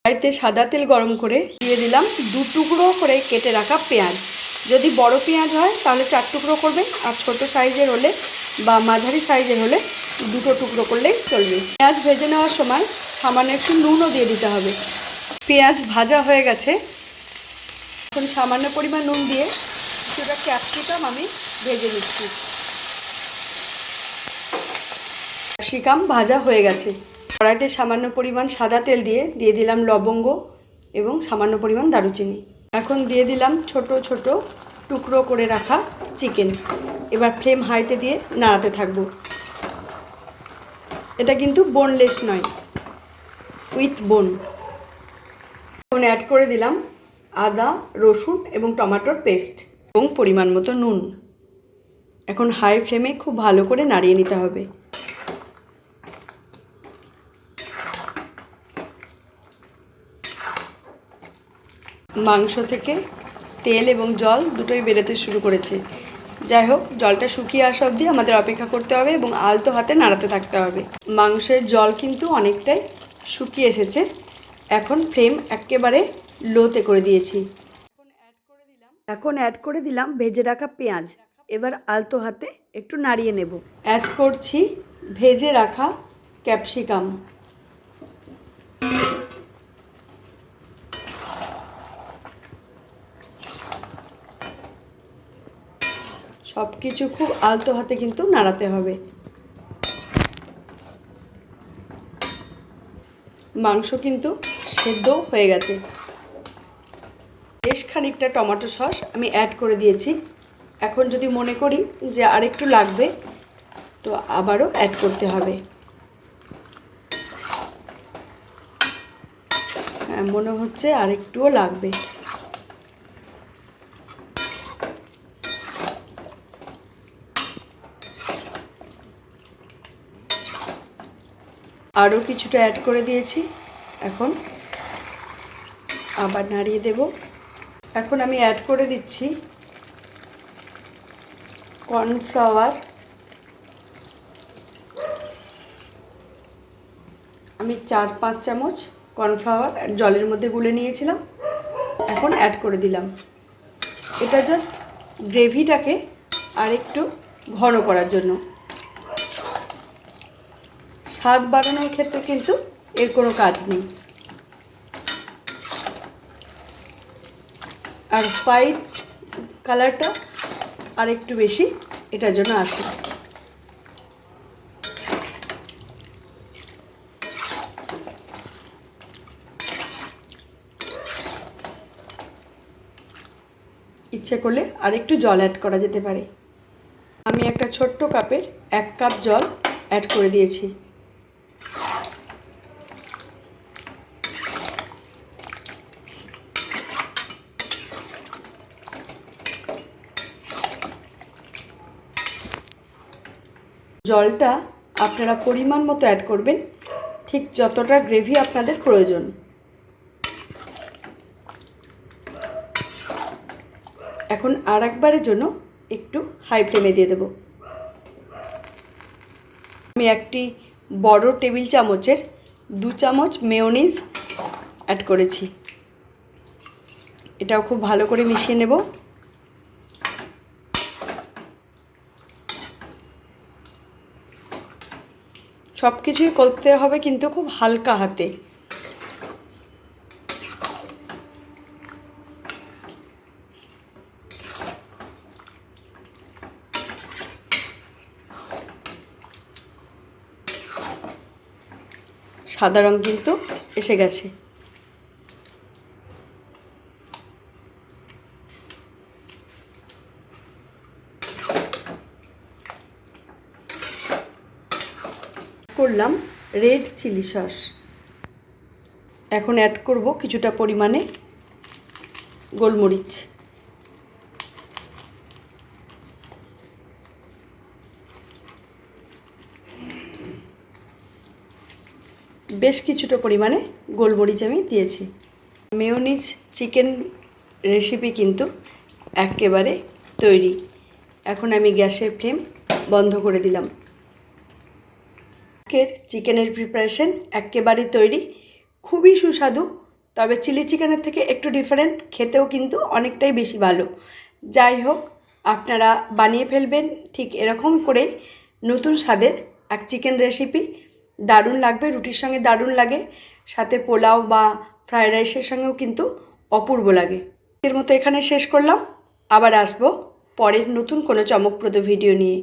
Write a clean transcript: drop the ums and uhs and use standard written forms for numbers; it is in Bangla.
কড়াইতে সাদা তেল গরম করে দিয়ে দিলাম 2 টুকরো করে কেটে রাখা পেঁয়াজ। যদি বড় পেঁয়াজ হয় তাহলে 4 টুকরো করবেন, আর ছোট সাইজের হলে বা মাঝারি সাইজের হলে 2 টুকরো করলেই চলবে। পেঁয়াজ ভেজে নেওয়ার সময় সামান্য একটু নুনও দিয়ে দিতে হবে। পেঁয়াজ ভাজা হয়ে গেছে, এখন সামান্য পরিমাণ নুন দিয়ে কিছুটা ক্যাপসিকাম আমি ভেজে নিচ্ছি। ক্যাপসিকাম ভাজা হয়ে গেছে। কড়াইতে সামান্য পরিমাণ সাদা তেল দিয়ে দিলাম লবঙ্গ এবং সামান্য পরিমাণ দারুচিনি। এখন দিয়ে দিলাম ছোট ছোট টুকরো করে রাখা চিকেন। এবার ফ্লেম হাইতে দিয়ে নাড়াতে থাকবো। এটা কিন্তু বোনলেস নয়, উইথ বোন। এখন অ্যাড করে দিলাম আদা, রসুন এবং টমেটোর পেস্ট এবং পরিমাণ মতো নুন। এখন হাই ফ্লেমে খুব ভালো করে নাড়িয়ে নিতে হবে। মাংস থেকে তেল এবং জল দুটোই বেরোতে শুরু করেছে। যাই হোক, জলটা শুকিয়ে আসা অবধি আমাদের অপেক্ষা করতে হবে এবং আলতো হাতে নাড়াতে থাকতে হবে। মাংসের জল কিন্তু অনেকটাই শুকিয়ে এসেছে। এখন ফ্লেম একেবারে লোতে করে দিয়েছি। এখন অ্যাড করে দিলাম ভেজে রাখা পেঁয়াজ। এবার আলতো হাতে একটু নাড়িয়ে নেব। অ্যাড করছি ভেজে রাখা ক্যাপসিকাম। সব কিছু খুব আলতো হাতে কিন্তু নাড়াতে হবে। মাংস কিন্তু সেদ্ধ হয়ে গেছে। বেশ খানিকটা টমেটো সস আমি অ্যাড করে দিয়েছি। এখন যদি মনে করি যে আরেকটু লাগবে তো আবারও অ্যাড করতে হবে। হ্যাঁ, মনে হচ্ছে আরেকটুও লাগবে। আরও কিছুটা অ্যাড করে দিয়েছি। এখন আবার নাড়িয়ে দেব। এখন আমি অ্যাড করে দিচ্ছি কর্নফ্লাওয়ার। আমি 4-5 চামচ কর্নফ্লাওয়ার জলের মধ্যে গুলে নিয়েছিলাম, এখন অ্যাড করে দিলাম। এটা জাস্ট গ্রেভিটাকে আরেকটু ঘন করার জন্য। স্বাদ বাড়ানোর ক্ষেত্রে কিন্তু এর কোনো কাজ নেই। আর হোয়াইট কালারটা আর একটু বেশি এটার জন্য আসে। ইচ্ছে করলে আর একটু জল অ্যাড করা যেতে পারে। আমি একটা ছোট্ট কাপের 1 কাপ জল অ্যাড করে দিয়েছি। জলটা আপনারা পরিমাণ মতো অ্যাড করবেন, ঠিক যতটা গ্রেভি আপনাদের প্রয়োজন। এখন আর একবারের জন্য একটু হাই ফ্লেমে দিয়ে দেব। আমি একটি বড় টেবিল চামচের 2 চামচ মেয়োনিজ অ্যাড করেছি। এটাও খুব ভালো করে মিশিয়ে নেব। সব কিছুই করতে হবে কিন্তু খুব হালকা হাতে। সাদা রং কিন্তু এসে গেছে। করলাম রেড চিলি সস। এখন অ্যাড করব কিছুটা পরিমাণে গোলমরিচ। বেশ কিছুটা পরিমাণে গোলমরিচ আমি দিয়েছি। মেয়োনিজ চিকেন রেসিপি কিন্তু একেবারে তৈরি। এখন আমি গ্যাসের ফ্লেম বন্ধ করে দিলাম। আজকের চিকেনের প্রিপারেশন একেবারে তৈরি। খুবই সুস্বাদু, তবে চিলি চিকেনের থেকে একটু ডিফারেন্ট, খেতেও কিন্তু অনেকটাই বেশি ভালো। যাই হোক, আপনারা বানিয়ে ফেলবেন ঠিক এরকম করেই নতুন স্বাদের এক চিকেন রেসিপি। দারুণ লাগবে, রুটির সঙ্গে দারুণ লাগে, সাথে পোলাও বা ফ্রায়েড রাইসের সঙ্গেও কিন্তু অপূর্ব লাগে। এর মতো এখানে শেষ করলাম, আবার আসবো পরের নতুন কোনো চমকপ্রদ ভিডিও নিয়ে।